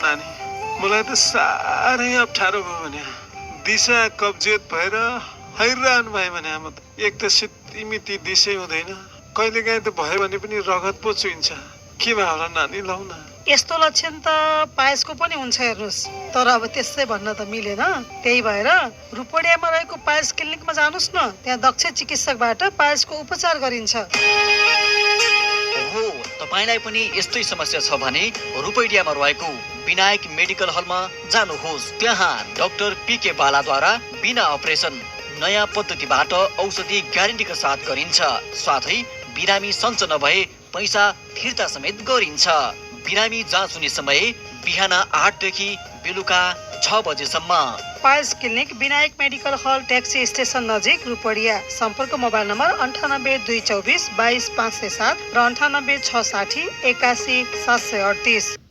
नानी मलाई त साह्रै अप्ठ्यारो भयो भने दिशा कब्जियत भएर हैरान भए भने म त एक त सितिमिति दिशै हुँदैन कहिलेकाहीँ त भयो भने पनि रगत पो चुइन्छ के भयो होला नानी लौ न यस्तो लक्षण त पायसको पनि हुन्छ हेर्नुहोस् तर अब त्यसै भन्न त मिलेन त्यही भएर रुपडियामा रहेको पायस क्लिनिकमा जानुस् न त्यहाँ दक्ष चिकित्सकबाट पायसको उपचार गरिन्छ ओहो तपाईलाई पनि यस्तै समस्या छ भने रुपैडियामा रहेको विनायक मेडिकल हलमा जानुहोस् त्यहाँ डाक्टर पीके बालाद्वारा बिना अपरेसन नयाँ पद्धतिबाट औषधि ग्यारेन्टीका साथ गरिन्छ साथै बिरामी सञ्च नभए पैसा फिर्ता समेत गरिन्छ बिरामी जाँच हुने समय बिहान 8 देखि बेलुका 6 बजेसम्म पायस क्लिनिक विनायक मेडिकल हल ट्याक्सी स्टेशन नजिक रुपडिया सम्पर्क मोबाइल नम्बर 98 224 22 507 र 98 660 81 738